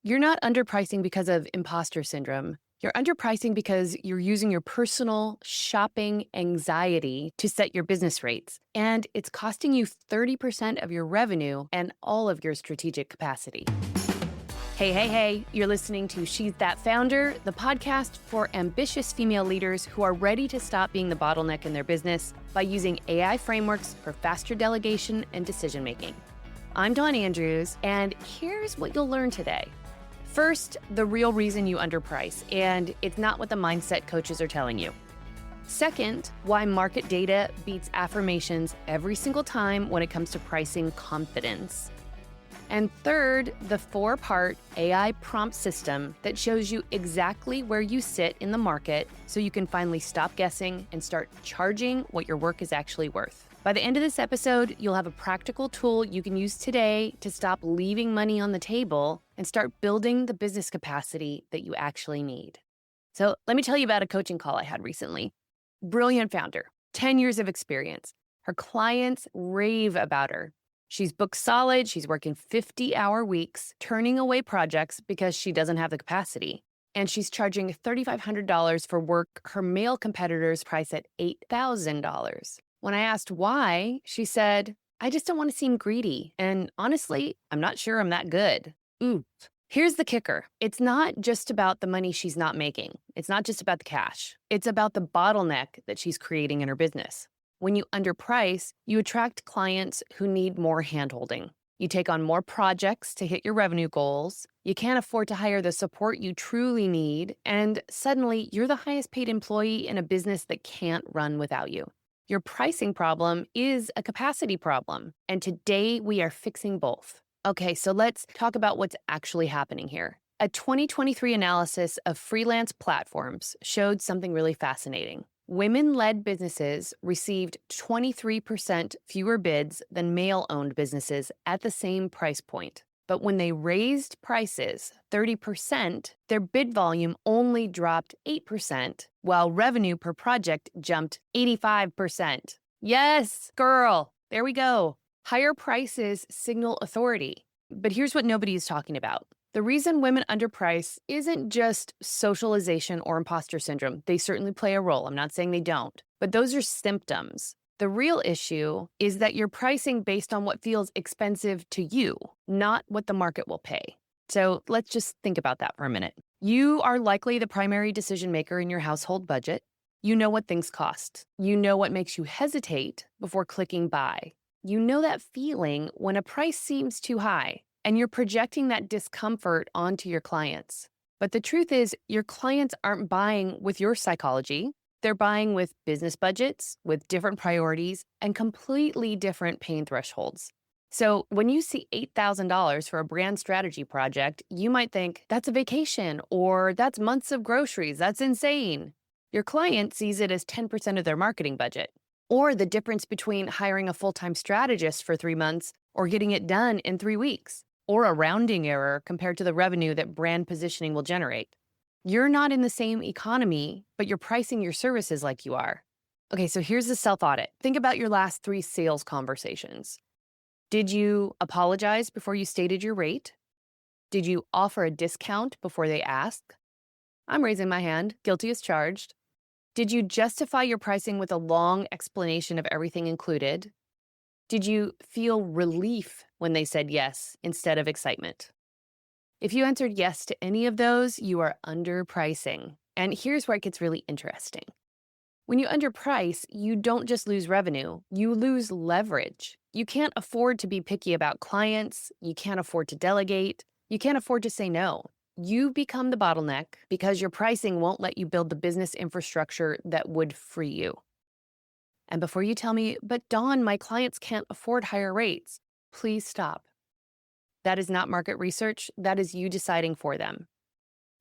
You're not underpricing because of imposter syndrome. You're underpricing because you're using your personal shopping anxiety to set your business rates, and it's costing you 30% of your revenue and all of your strategic capacity. Hey, hey, hey, you're listening to She's That Founder, the podcast for ambitious female leaders who are ready to stop being the bottleneck in their business by using AI frameworks for faster delegation and decision making. I'm Dawn Andrews, and here's what you'll learn today. First, the real reason you underprice, and it's not what the mindset coaches are telling you. Second, why market data beats affirmations every single time when it comes to pricing confidence. And third, the 4-part AI prompt system that shows you exactly where you sit in the market so you can finally stop guessing and start charging what your work is actually worth. By the end of this episode, you'll have a practical tool you can use today to stop leaving money on the table and start building the business capacity that you actually need. So let me tell you about a coaching call I had recently. Brilliant founder, 10 years of experience. Her clients rave about her. She's booked solid, she's working 50-hour weeks, turning away projects because she doesn't have the capacity. And she's charging $3,500 for work her male competitors price at $8,000. When I asked why, she said, I just don't want to seem greedy. And honestly, I'm not sure I'm that good. Ooh. Here's the kicker. It's not just about the money she's not making. It's not just about the cash. It's about the bottleneck that she's creating in her business. When you underprice, you attract clients who need more handholding. You take on more projects to hit your revenue goals. You can't afford to hire the support you truly need. And suddenly, you're the highest paid employee in a business that can't run without you. Your pricing problem is a capacity problem, and today we are fixing both. Okay, so let's talk about what's actually happening here. A 2023 analysis of freelance platforms showed something really fascinating. Women-led businesses received 23% fewer bids than male-owned businesses at the same price point. But when they raised prices 30%, their bid volume only dropped 8%, while revenue per project jumped 85%. Yes, girl, there we go. Higher prices signal authority. But here's what nobody is talking about. The reason women underprice isn't just socialization or imposter syndrome. They certainly play a role. I'm not saying they don't, but those are symptoms. The real issue is that you're pricing based on what feels expensive to you, not what the market will pay. So let's just think about that for a minute. You are likely the primary decision maker in your household budget. You know what things cost. You know what makes you hesitate before clicking buy. You know that feeling when a price seems too high, and you're projecting that discomfort onto your clients. But the truth is, your clients aren't buying with your psychology. They're buying with business budgets, with different priorities, and completely different pain thresholds. So when you see $8,000 for a brand strategy project, you might think, that's a vacation, or that's months of groceries, that's insane. Your client sees it as 10% of their marketing budget, or the difference between hiring a full-time strategist for 3 months or getting it done in 3 weeks, or a rounding error compared to the revenue that brand positioning will generate. You're not in the same economy, but you're pricing your services like you are. Okay, so here's the self-audit. Think about your last 3 sales conversations. Did you apologize before you stated your rate? Did you offer a discount before they asked? I'm raising my hand, guilty as charged. Did you justify your pricing with a long explanation of everything included? Did you feel relief when they said yes instead of excitement? If you answered yes to any of those, you are underpricing. And here's where it gets really interesting. When you underprice, you don't just lose revenue, you lose leverage. You can't afford to be picky about clients, you can't afford to delegate, you can't afford to say no. You become the bottleneck because your pricing won't let you build the business infrastructure that would free you. And before you tell me, but Dawn, my clients can't afford higher rates, please stop. That is not market research. That is you deciding for them.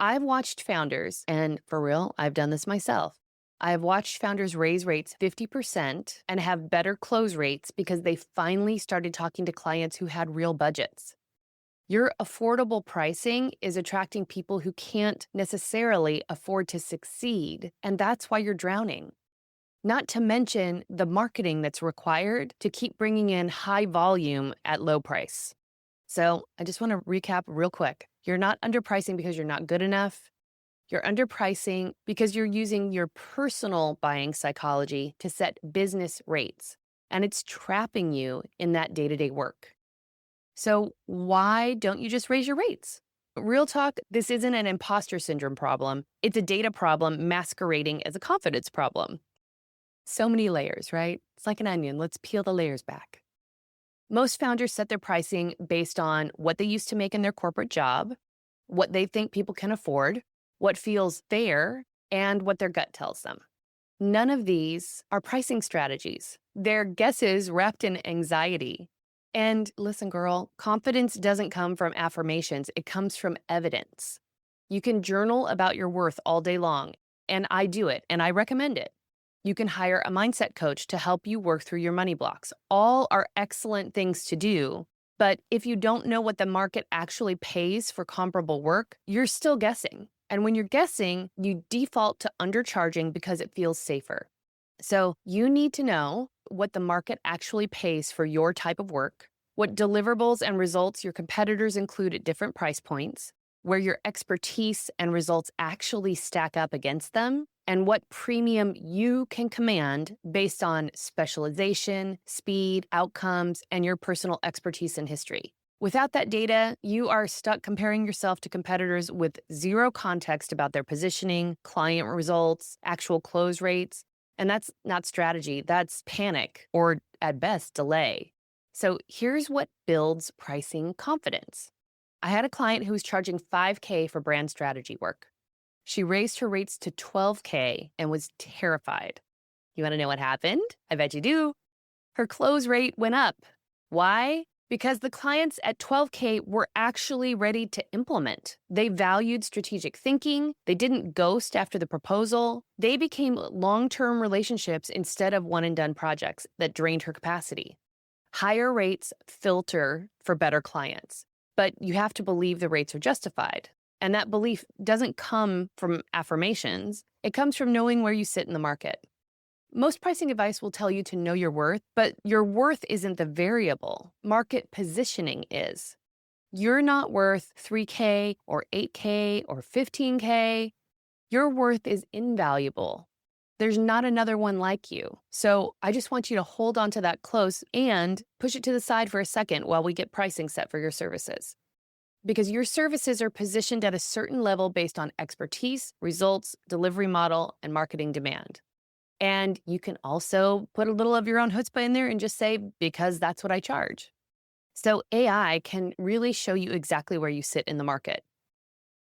I've watched founders, and for real, I've done this myself. I've watched founders raise rates 50% and have better close rates because they finally started talking to clients who had real budgets. Your affordable pricing is attracting people who can't necessarily afford to succeed, and that's why you're drowning. Not to mention the marketing that's required to keep bringing in high volume at low price. So I just want to recap real quick. You're not underpricing because you're not good enough. You're underpricing because you're using your personal buying psychology to set business rates, and it's trapping you in that day-to-day work. So why don't you just raise your rates? Real talk, this isn't an imposter syndrome problem. It's a data problem masquerading as a confidence problem. So many layers, right? It's like an onion. Let's peel the layers back. Most founders set their pricing based on what they used to make in their corporate job, what they think people can afford, what feels fair, and what their gut tells them. None of these are pricing strategies. They're guesses wrapped in anxiety. And listen, girl, confidence doesn't come from affirmations, it comes from evidence. You can journal about your worth all day long, and I do it, and I recommend it. You can hire a mindset coach to help you work through your money blocks. All are excellent things to do. But if you don't know what the market actually pays for comparable work, you're still guessing. And when you're guessing, you default to undercharging because it feels safer. So you need to know what the market actually pays for your type of work, what deliverables and results your competitors include at different price points, where your expertise and results actually stack up against them, and what premium you can command based on specialization, speed, outcomes, and your personal expertise and history. Without that data, you are stuck comparing yourself to competitors with zero context about their positioning, client results, actual close rates. And that's not strategy, that's panic, or at best, delay. So here's what builds pricing confidence. I had a client who was charging $5K for brand strategy work. She raised her rates to $12K and was terrified. You want to know what happened? I bet you do. Her close rate went up. Why? Because the clients at $12K were actually ready to implement. They valued strategic thinking. They didn't ghost after the proposal. They became long-term relationships instead of one-and-done projects that drained her capacity. Higher rates filter for better clients, but you have to believe the rates are justified. And that belief doesn't come from affirmations. It comes from knowing where you sit in the market. Most pricing advice will tell you to know your worth, but your worth isn't the variable. Market positioning is. You're not worth 3K or 8K or 15K. Your worth is invaluable. There's not another one like you. So I just want you to hold on to that close and push it to the side for a second while we get pricing set for your services. Because your services are positioned at a certain level based on expertise, results, delivery model, and marketing demand. And you can also put a little of your own chutzpah in there and just say, because that's what I charge. So AI can really show you exactly where you sit in the market.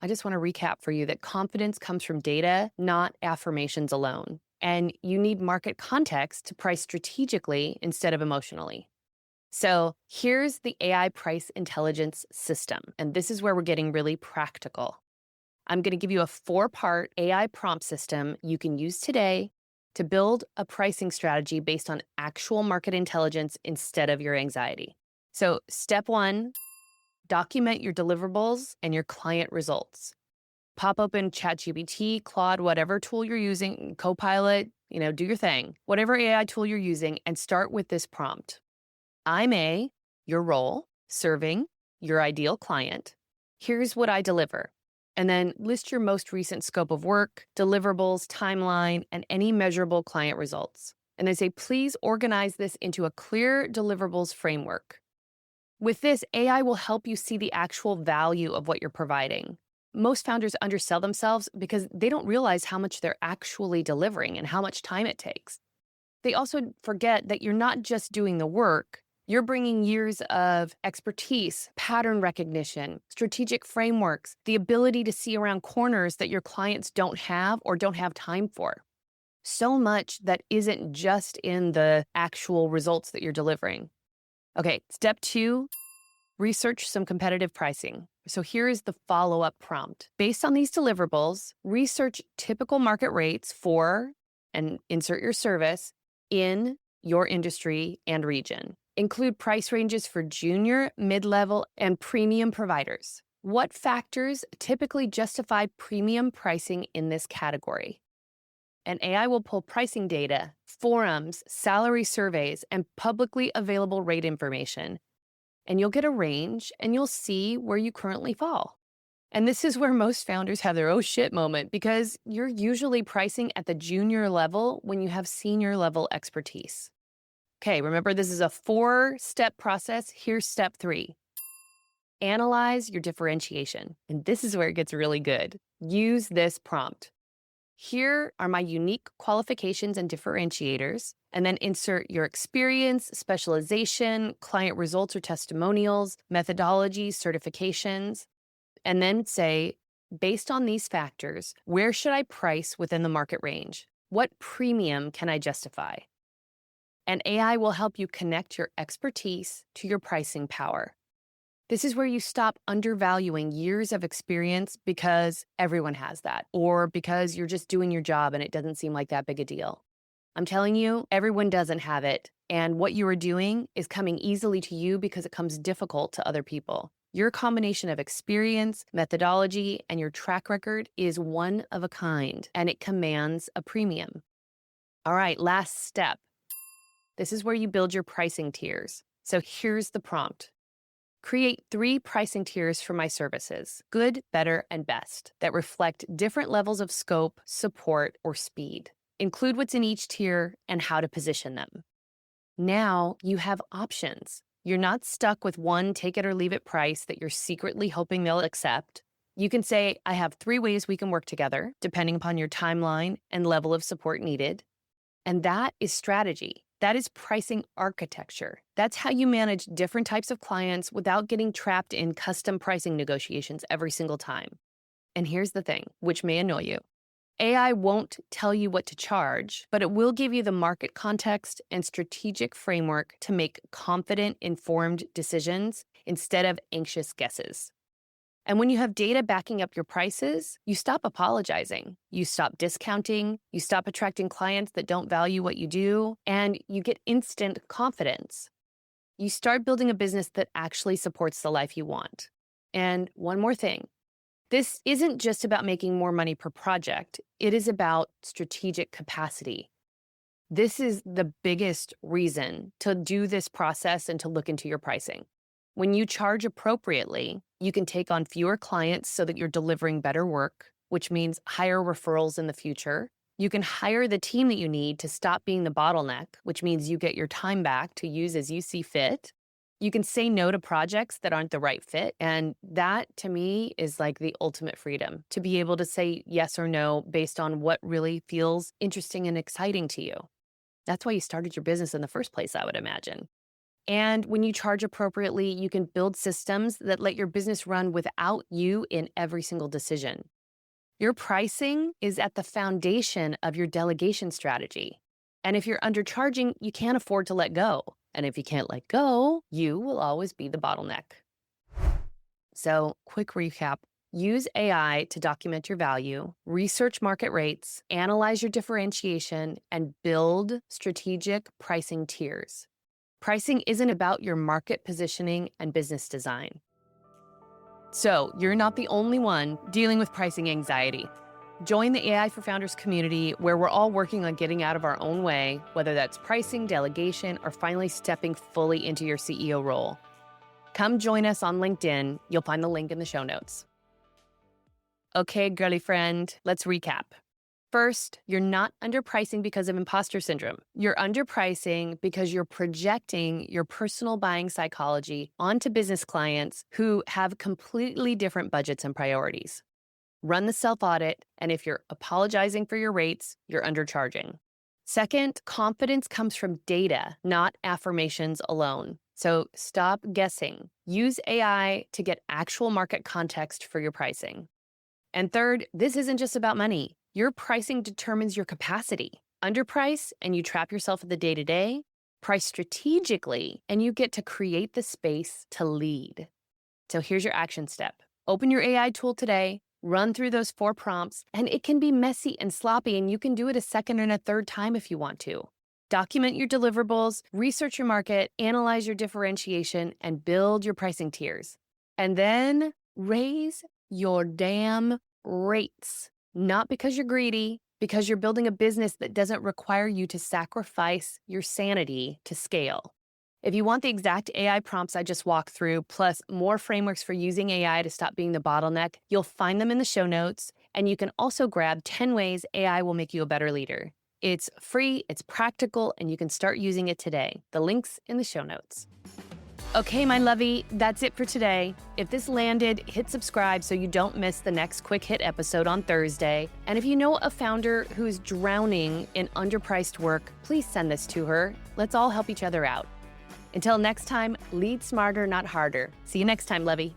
I just want to recap for you that confidence comes from data, not affirmations alone. And you need market context to price strategically instead of emotionally. So here's the AI price intelligence system. And this is where we're getting really practical. I'm going to give you a 4-part AI prompt system you can use today to build a pricing strategy based on actual market intelligence instead of your anxiety. So step 1, document your deliverables and your client results. Pop open ChatGPT, Claude, whatever tool you're using, Copilot, do your thing. Whatever AI tool you're using, and start with this prompt. I'm your role, serving your ideal client. Here's what I deliver. And then list your most recent scope of work, deliverables, timeline, and any measurable client results. And then say, please organize this into a clear deliverables framework. With this, AI will help you see the actual value of what you're providing. Most founders undersell themselves because they don't realize how much they're actually delivering and how much time it takes. They also forget that you're not just doing the work, you're bringing years of expertise, pattern recognition, strategic frameworks, the ability to see around corners that your clients don't have or don't have time for. So much that isn't just in the actual results that you're delivering. Okay, step 2, research some competitive pricing. So here is the follow-up prompt. Based on these deliverables, research typical market rates for, and insert your service, in your industry and region. Include price ranges for junior, mid-level, and premium providers. What factors typically justify premium pricing in this category? And AI will pull pricing data, forums, salary surveys, and publicly available rate information. And you'll get a range, and you'll see where you currently fall. And this is where most founders have their oh shit moment because you're usually pricing at the junior level when you have senior level expertise. Okay, remember this is a 4-step process. Here's step 3. Analyze your differentiation. And this is where it gets really good. Use this prompt. Here are my unique qualifications and differentiators, and then insert your experience, specialization, client results or testimonials, methodologies, certifications, and then say, based on these factors, where should I price within the market range? What premium can I justify? And AI will help you connect your expertise to your pricing power. This is where you stop undervaluing years of experience because everyone has that, or because you're just doing your job and it doesn't seem like that big a deal. I'm telling you, everyone doesn't have it, and what you are doing is coming easily to you because it comes difficult to other people. Your combination of experience, methodology, and your track record is one of a kind, and it commands a premium. All right, last step. This is where you build your pricing tiers. So here's the prompt. Create 3 pricing tiers for my services, good, better, and best, that reflect different levels of scope, support, or speed. Include what's in each tier and how to position them. Now you have options. You're not stuck with one take it or leave it price that you're secretly hoping they'll accept. You can say, I have 3 ways we can work together, depending upon your timeline and level of support needed. And that is strategy. That is pricing architecture. That's how you manage different types of clients without getting trapped in custom pricing negotiations every single time. And here's the thing, which may annoy you. AI won't tell you what to charge, but it will give you the market context and strategic framework to make confident, informed decisions instead of anxious guesses. And when you have data backing up your prices, you stop apologizing, you stop discounting, you stop attracting clients that don't value what you do, and you get instant confidence. You start building a business that actually supports the life you want. And one more thing. This isn't just about making more money per project. It is about strategic capacity. This is the biggest reason to do this process and to look into your pricing. When you charge appropriately, you can take on fewer clients so that you're delivering better work, which means higher referrals in the future. You can hire the team that you need to stop being the bottleneck, which means you get your time back to use as you see fit. You can say no to projects that aren't the right fit. And that, to me, is like the ultimate freedom, to be able to say yes or no based on what really feels interesting and exciting to you. That's why you started your business in the first place, I would imagine. And when you charge appropriately, you can build systems that let your business run without you in every single decision. Your pricing is at the foundation of your delegation strategy. And if you're undercharging, you can't afford to let go. And if you can't let go, you will always be the bottleneck. So, quick recap. Use AI to document your value, research market rates, analyze your differentiation, and build strategic pricing tiers. Pricing isn't about your market positioning and business design. So, you're not the only one dealing with pricing anxiety. Join the AI for Founders community where we're all working on getting out of our own way, whether that's pricing, delegation, or finally stepping fully into your CEO role. Come join us on LinkedIn. You'll find the link in the show notes. Okay, girly friend, let's recap. First, you're not underpricing because of imposter syndrome. You're underpricing because you're projecting your personal buying psychology onto business clients who have completely different budgets and priorities. Run the self-audit, and if you're apologizing for your rates, you're undercharging. Second, confidence comes from data, not affirmations alone. So stop guessing. Use AI to get actual market context for your pricing. And third, this isn't just about money. Your pricing determines your capacity. Underprice, and you trap yourself at the day-to-day. Price strategically, and you get to create the space to lead. So here's your action step. Open your AI tool today, run through those 4 prompts, and it can be messy and sloppy, and you can do it a second and a third time if you want to. Document your deliverables, research your market, analyze your differentiation, and build your pricing tiers. And then raise your damn rates. Not because you're greedy, because you're building a business that doesn't require you to sacrifice your sanity to scale. If you want the exact AI prompts I just walked through, plus more frameworks for using AI to stop being the bottleneck, you'll find them in the show notes. And you can also grab 10 ways AI will make you a better leader. It's free, it's practical, and you can start using it today. The link's in the show notes. Okay, my lovey, that's it for today. If this landed, hit subscribe so you don't miss the next quick hit episode on Thursday. And if you know a founder who's drowning in underpriced work, please send this to her. Let's all help each other out. Until next time, lead smarter, not harder. See you next time, lovey.